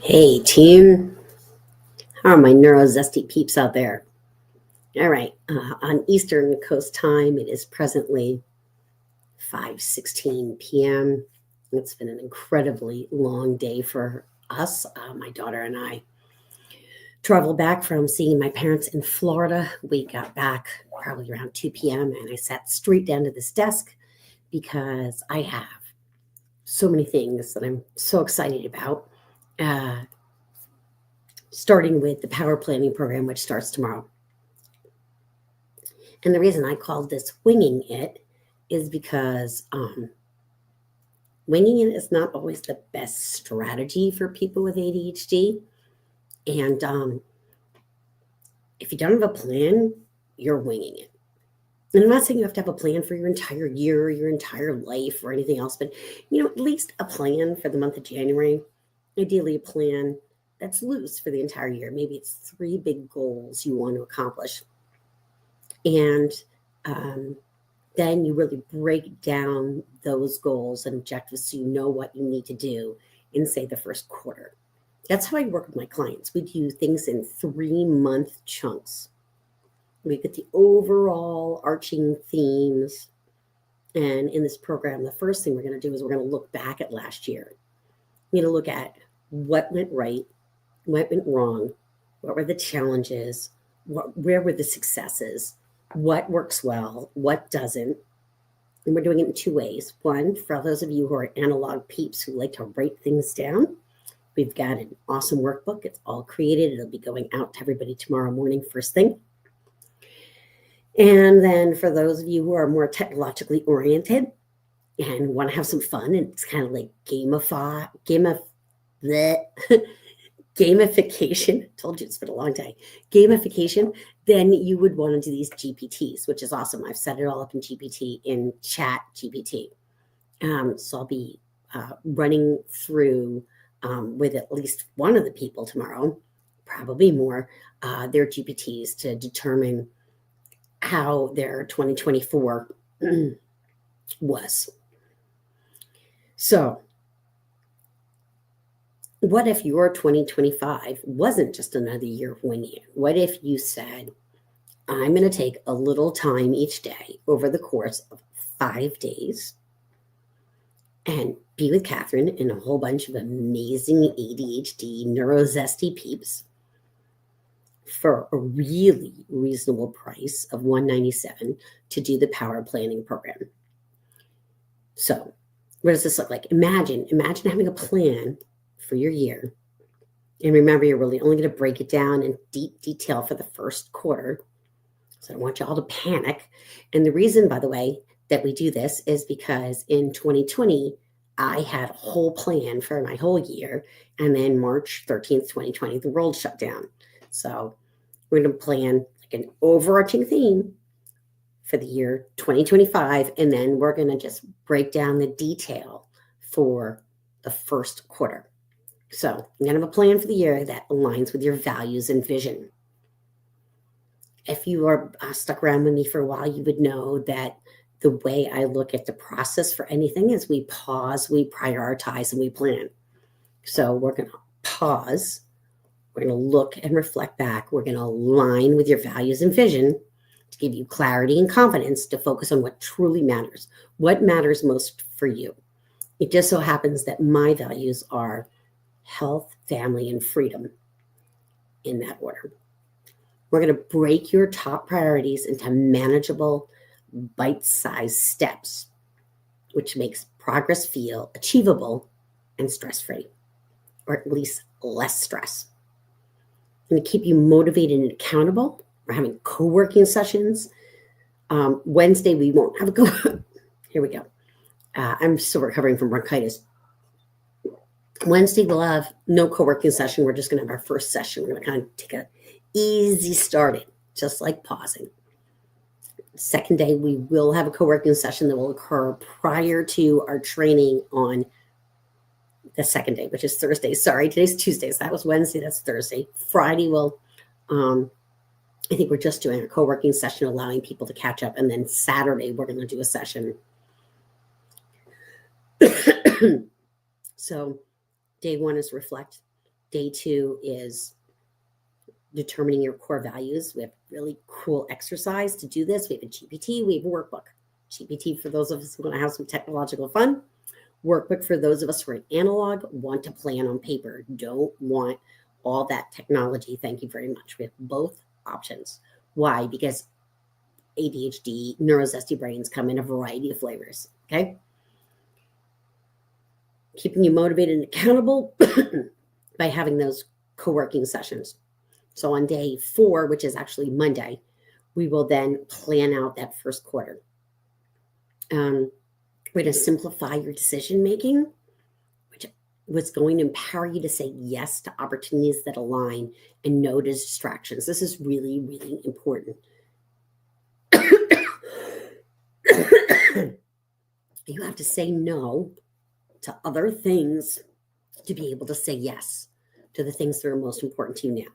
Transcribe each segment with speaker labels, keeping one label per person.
Speaker 1: Hey, team. How are my neurozesty peeps out there? All right. On Eastern Coast time, it is presently 5:16 p.m. It's been an incredibly long day for us. My daughter and I traveled back from seeing my parents in Florida. We got back probably around 2 p.m. and I sat straight down to this desk because I have so many things that I'm so excited about. Uh, Starting with the power planning program, which starts tomorrow. And the reason I called this winging it is because winging it is not always the best strategy for people with ADHD. And if you don't have a plan, you're winging it. And I'm not saying you have to have a plan for your entire year, your entire life, or anything else, but at least a plan for the month of January. Ideally, a plan that's loose for the entire year. Maybe it's 3 big goals you want to accomplish. And then you really break down those goals and objectives so you know what you need to do in, say, the first quarter. That's how I work with my clients. We do things in 3-month chunks. We get the overall arching themes. And in this program, the first thing we're going to do is we're going to look back at last year. We're going to look at what went right, what went wrong, what were the challenges, where were the successes, what works well, what doesn't. And we're doing it in 2 ways. One, for those of you who are analog peeps who like to write things down, we've got an awesome workbook. It's all created. It'll be going out to everybody tomorrow morning, first thing. And then for those of you who are more technologically oriented and want to have some fun, and it's kind of like gamification, told you it's been a long day, gamification, then you would want to do these GPTs, which is awesome. I've set it all up in GPT, in Chat GPT. So I'll be running through with at least one of the people tomorrow, probably more, their GPTs to determine how their 2024 was. So what if your 2025 wasn't just another year of winging it? What if you said, I'm going to take a little time each day over the course of 5 days and be with Catherine and a whole bunch of amazing ADHD neurozesty peeps for a really reasonable price of $197 to do the power planning program. So what does this look like? Imagine having a plan for your year. And remember, you're really only going to break it down in deep detail for the first quarter. So I don't want you all to panic. And the reason, by the way, that we do this is because in 2020, I had a whole plan for my whole year. And then March 13th, 2020, the world shut down. So we're going to plan like an overarching theme for the year 2025. And then we're going to just break down the detail for the first quarter. So I'm going to have a plan for the year that aligns with your values and vision. If you are stuck around with me for a while, you would know that the way I look at the process for anything is we pause, we prioritize, and we plan. So we're going to pause. We're going to look and reflect back. We're going to align with your values and vision to give you clarity and confidence to focus on what truly matters, what matters most for you. It just so happens that my values are health, family, and freedom in that order. We're going to break your top priorities into manageable, bite-sized steps, which makes progress feel achievable and stress-free, or at least less stress. I'm going to keep you motivated and accountable. We're having co-working sessions. Wednesday, we won't have a Here we go. I'm still recovering from bronchitis. Wednesday, we'll have no co-working session. We're just going to have our first session. We're going to kind of take a easy start, just like pausing. Second day, we will have a co-working session that will occur prior to our training on the second day, which is Thursday. Sorry, today's Tuesday. So that was Wednesday. That's Thursday. Friday, we'll, I think we're just doing a co-working session, allowing people to catch up. And then Saturday, we're going to do a session. So day 1 is reflect. Day 2 is determining your core values. We have really cool exercise to do this. We have a GPT, we have a workbook. GPT for those of us who want to have some technological fun. Workbook for those of us who are analog, want to plan on paper, don't want all that technology. Thank you very much. We have both options. Why? Because ADHD, neurozesty brains come in a variety of flavors. Okay. Keeping you motivated and accountable by having those co-working sessions. So on day 4, which is actually Monday, we will then plan out that first quarter. We're going to simplify your decision making, which was going to empower you to say yes to opportunities that align and no to distractions. This is really, really important. You have to say no to other things to be able to say yes to the things that are most important to you now.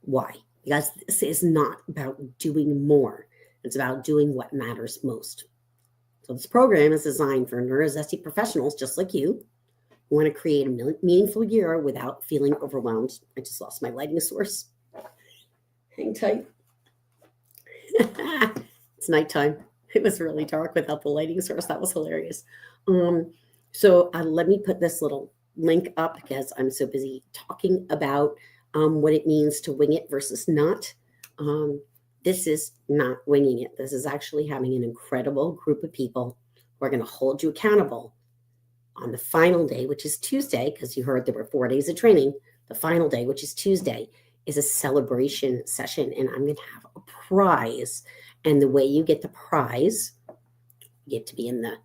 Speaker 1: Why? Because this is not about doing more. It's about doing what matters most. So this program is designed for neurozesty professionals just like you who want to create a meaningful year without feeling overwhelmed. I just lost my lighting source. Hang tight. It's nighttime. It was really dark without the lighting source. That was hilarious. So let me put this little link up because I'm so busy talking about what it means to wing it versus not. This is not winging it. This is actually having an incredible group of people who are going to hold you accountable on the final day, which is Tuesday, because you heard there were 4 days of training. The final day, which is Tuesday, is a celebration session, and I'm going to have a prize. And the way you get the prize, you get to be in the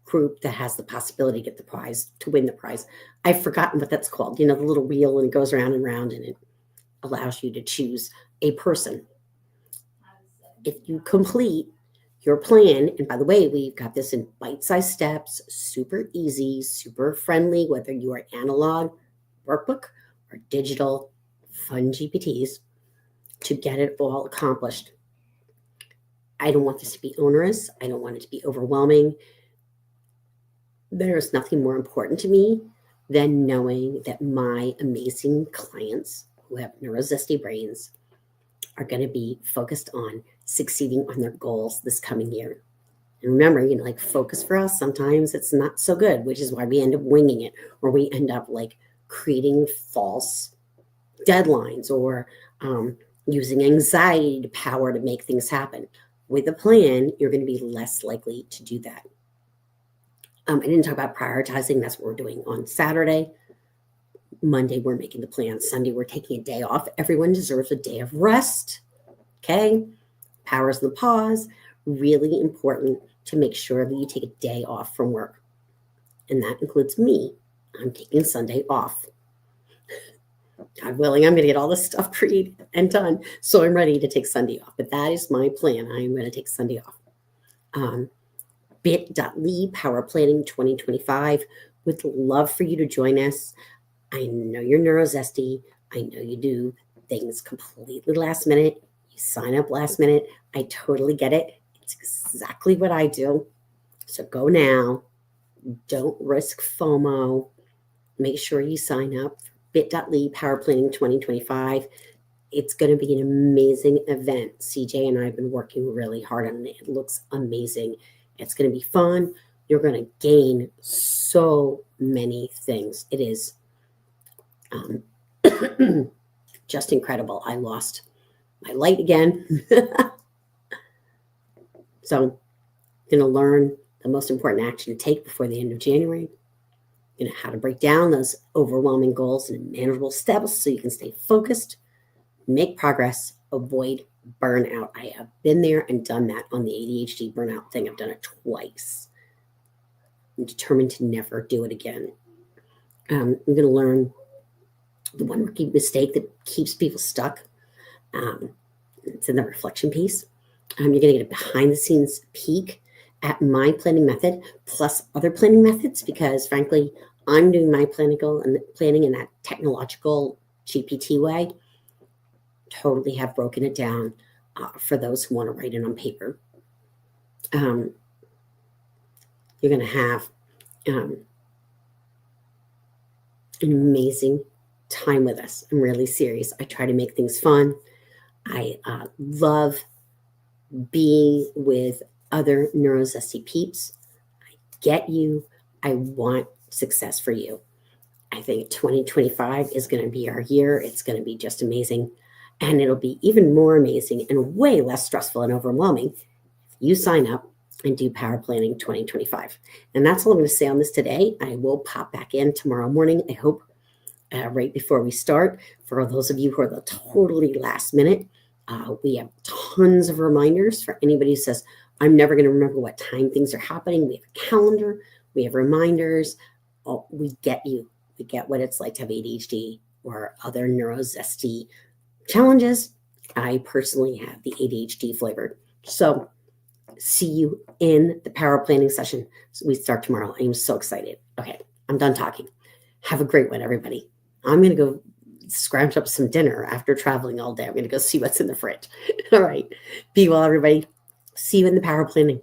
Speaker 1: group that has the possibility to get the prize, to win the prize. I've forgotten what that's called. You know, the little wheel, and it goes around and around, and it allows you to choose a person. If you complete your plan, and by the way, we've got this in bite-sized steps, super easy, super friendly, whether you are analog workbook or digital fun GPTs, to get it all accomplished. I don't want this to be onerous. I don't want it to be overwhelming. There's nothing more important to me than knowing that my amazing clients who have neurozesty brains are going to be focused on succeeding on their goals this coming year. And remember, you know, like focus for us, sometimes it's not so good, which is why we end up winging it, or we end up like creating false deadlines or using anxiety to power to make things happen. With a plan, you're going to be less likely to do that. I didn't talk about prioritizing. That's what we're doing on Saturday. Monday, we're making the plan. Sunday, we're taking a day off. Everyone deserves a day of rest. Okay? Powers of the pause. Really important to make sure that you take a day off from work. And that includes me. I'm taking Sunday off. God willing, I'm going to get all this stuff created and done. So I'm ready to take Sunday off. But that is my plan. I'm going to take Sunday off. bit.ly Power Planning 2025. Would love for you to join us. I know you're neurozesty. I know you do things completely last minute. You sign up last minute. I totally get it. It's exactly what I do. So go now. Don't risk FOMO. Make sure you sign up. bit.ly Power Planning 2025. It's going to be an amazing event. CJ and I have been working really hard on it. It looks amazing. It's going to be fun. You're going to gain so many things. It is just incredible. I lost my light again. So I'm going to learn the most important action to take before the end of January. You know, how to break down those overwhelming goals into manageable steps so you can stay focused, make progress, avoid burnout. I have been there and done that on the ADHD burnout thing. I've done it twice. I'm determined to never do it again. I'm going to learn the one rookie mistake that keeps people stuck. It's in the reflection piece. You're going to get a behind the scenes peek at my planning method plus other planning methods, because frankly, I'm doing my planning in that technological GPT way. Totally have broken it down for those who want to write it on paper. You're going to have an amazing time with us. I'm really serious. I try to make things fun. I love being with other neurozesty peeps. I get you. I want success for you. I think 2025 is going to be our year. It's going to be just amazing. And it'll be even more amazing and way less stressful and overwhelming if you sign up and do Power Planning 2025. And that's all I'm going to say on this today. I will pop back in tomorrow morning, I hope, right before we start. For those of you who are the totally last minute, we have tons of reminders for anybody who says, I'm never going to remember what time things are happening. We have a calendar. We have reminders. Oh, we get you. We get what it's like to have ADHD or other neurozesty challenges. I personally have the ADHD flavored. So see you in the power planning session. So we start tomorrow. I'm so excited. Okay, I'm done talking. Have a great one, everybody. I'm going to go scrounge up some dinner after traveling all day. I'm going to go see what's in the fridge. All right. Be well, everybody. See you in the power planning.